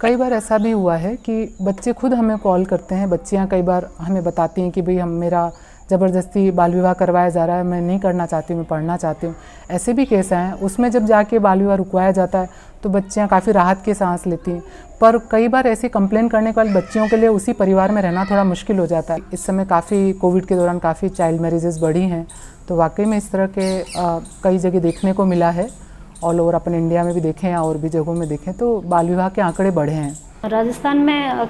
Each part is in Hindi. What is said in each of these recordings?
कई बार ऐसा भी हुआ है कि बच्चे खुद हमें कॉल करते हैं, बच्चियां कई बार हमें बताती हैं कि भाई मेरा ज़बरदस्ती बाल विवाह करवाया जा रहा है, मैं नहीं करना चाहती हूँ, मैं पढ़ना चाहती हूँ। ऐसे भी केस हैं, उसमें जब जाके बाल विवाह रुकवाया जाता है तो बच्चियाँ काफ़ी राहत की सांस लेती हैं। पर कई बार ऐसी कंप्लेन करने के बाद बच्चियों के लिए उसी परिवार में रहना थोड़ा मुश्किल हो जाता है। इस समय काफ़ी कोविड के दौरान काफ़ी चाइल्ड मैरिजेस बढ़ी हैं, तो वाकई में इस तरह के कई जगह देखने को मिला है। ऑल ओवर अपन इंडिया में भी देखें या और भी जगहों में देखें तो बाल विवाह के आंकड़े बढ़े हैं। राजस्थान में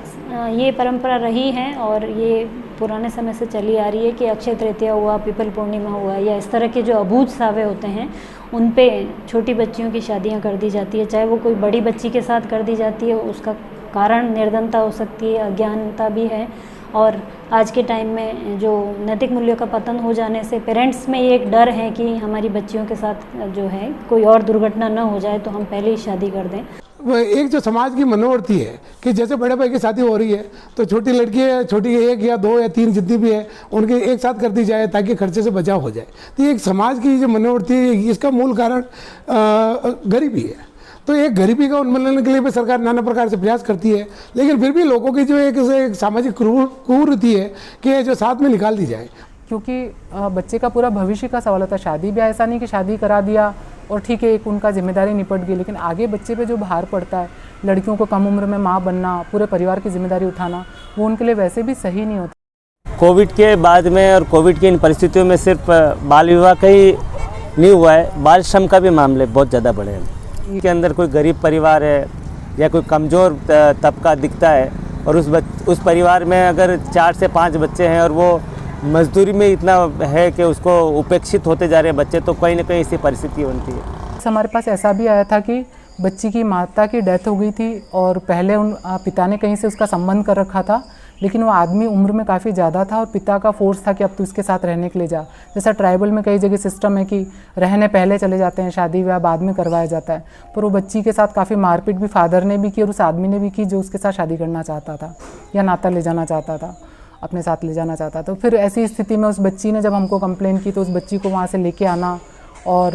ये परंपरा रही है और ये पुराने समय से चली आ रही है कि अक्षय तृतीया हुआ, पीपल पूर्णिमा हुआ या इस तरह के जो अबूझ सावे होते हैं उन पे छोटी बच्चियों की शादियां कर दी जाती है। चाहे वो कोई बड़ी बच्ची के साथ कर दी जाती है, उसका कारण निर्धनता हो सकती है, अज्ञानता भी है। और आज के टाइम में जो नैतिक मूल्यों का पतन हो जाने से पेरेंट्स में ये एक डर है कि हमारी बच्चियों के साथ जो है कोई और दुर्घटना न हो जाए तो हम पहले ही शादी कर दें। एक जो समाज की मनोवृत्ति है कि जैसे बड़े भाई की शादी हो रही है तो छोटी लड़की है, छोटी 1 या 2 या 3 जितनी भी है उनके एक साथ कर दी जाए ताकि खर्चे से बचाव हो जाए। तो ये एक समाज की जो मनोवृत्ति है, इसका मूल कारण गरीबी है। तो एक गरीबी का उन्मूलन के लिए भी सरकार नाना प्रकार से प्रयास करती है, लेकिन फिर भी लोगों की जो एक सामाजिक कुरीति है कि जो साथ में निकाल दी जाए। क्योंकि बच्चे का पूरा भविष्य का सवाल होता है। शादी भी ऐसा नहीं कि शादी करा दिया और ठीक है एक उनका जिम्मेदारी निपट गई, लेकिन आगे बच्चे पे जो भार पड़ता है, लड़कियों को कम उम्र में माँ बनना, पूरे परिवार की जिम्मेदारी उठाना, वो उनके लिए वैसे भी सही नहीं होता। कोविड के बाद में और कोविड की इन परिस्थितियों में सिर्फ बाल विवाह का ही नहीं हुआ है, बाल श्रम का भी मामले बहुत ज़्यादा बढ़े हैं। के अंदर कोई गरीब परिवार है या कोई कमज़ोर तबका दिखता है और उस परिवार में अगर 4 से 5 बच्चे हैं और वो मजदूरी में इतना है कि उसको उपेक्षित होते जा रहे हैं बच्चे, तो कहीं ना कहीं ऐसी परिस्थिति बनती है। हमारे पास ऐसा भी आया था कि बच्ची की माता की डेथ हो गई थी और पहले उन पिता ने कहीं से उसका संबंध कर रखा था, लेकिन वो आदमी उम्र में काफ़ी ज़्यादा था और पिता का फोर्स था कि अब तू इसके साथ रहने के लिए जा। जैसा ट्राइबल में कई जगह सिस्टम है कि रहने पहले चले जाते हैं, शादी ब्याह बाद में करवाया जाता है। पर वो बच्ची के साथ काफ़ी मारपीट भी फादर ने भी की और उस आदमी ने भी की जो उसके साथ शादी करना चाहता था या नाता ले जाना चाहता था, अपने साथ ले जाना चाहता। तो फिर ऐसी स्थिति में उस बच्ची ने जब हमको कंप्लेन की तो उस बच्ची को वहाँ से लेके आना और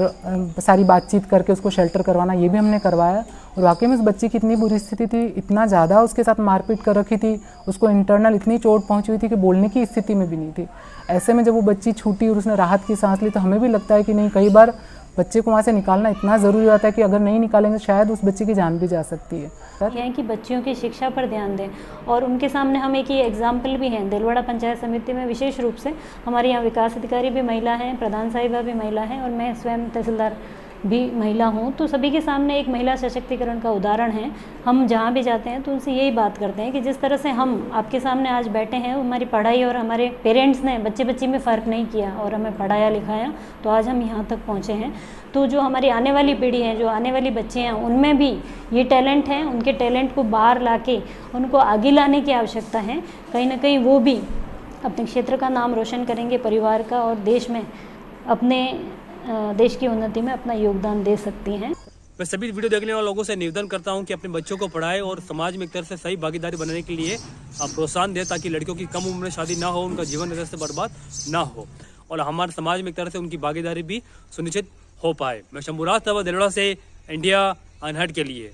सारी बातचीत करके उसको शेल्टर करवाना, ये भी हमने करवाया। और वाकई में उस बच्ची की इतनी बुरी स्थिति थी, इतना ज़्यादा उसके साथ मारपीट कर रखी थी, उसको इंटरनल इतनी चोट पहुंची हुई थी कि बोलने की स्थिति में भी नहीं थी। ऐसे में जब वो बच्ची छूटी और उसने राहत की सांस ली तो हमें भी लगता है कि नहीं, कई बार बच्चे को वहाँ से निकालना इतना ज़रूरी होता है कि अगर नहीं निकालेंगे शायद उस बच्चे की जान भी जा सकती है। ये है कि बच्चियों की शिक्षा पर ध्यान दें और उनके सामने हम एक ही एग्जाम्पल भी हैं। दिलवाड़ा पंचायत समिति में विशेष रूप से हमारे यहाँ विकास अधिकारी भी महिला हैं, प्रधान साहिबा भी महिला हैं और मैं स्वयं तहसीलदार भी महिला हूँ। तो सभी के सामने एक महिला सशक्तिकरण का उदाहरण है। हम जहाँ भी जाते हैं तो उनसे यही बात करते हैं कि जिस तरह से हम आपके सामने आज बैठे हैं, हमारी पढ़ाई और हमारे पेरेंट्स ने बच्चे बच्ची में फ़र्क नहीं किया और हमें पढ़ाया लिखाया तो आज हम यहाँ तक पहुँचे हैं। तो जो हमारी आने वाली पीढ़ी है, जो आने वाली बच्चे हैं, उनमें भी ये टैलेंट है, उनके टैलेंट को बाहर लाके उनको आगे लाने की आवश्यकता है। कहीं ना कहीं वो भी अपने क्षेत्र का नाम रोशन करेंगे, परिवार का, और देश में अपने देश की उन्नति में अपना योगदान दे सकती हैं। मैं सभी वीडियो देखने वाले लोगों से निवेदन करता हूं कि अपने बच्चों को पढ़ाएं और समाज में एक तरह से सही भागीदारी बनाने के लिए आप प्रोत्साहन दें ताकि लड़कियों की कम उम्र में शादी ना हो, उनका जीवन एक तरह से बर्बाद ना हो और हमारे समाज में एक तरह से उनकी भागीदारी भी सुनिश्चित हो पाए। मैं शंभुराज दिलवाड़ा से इंडिया अनहर्ड के लिए।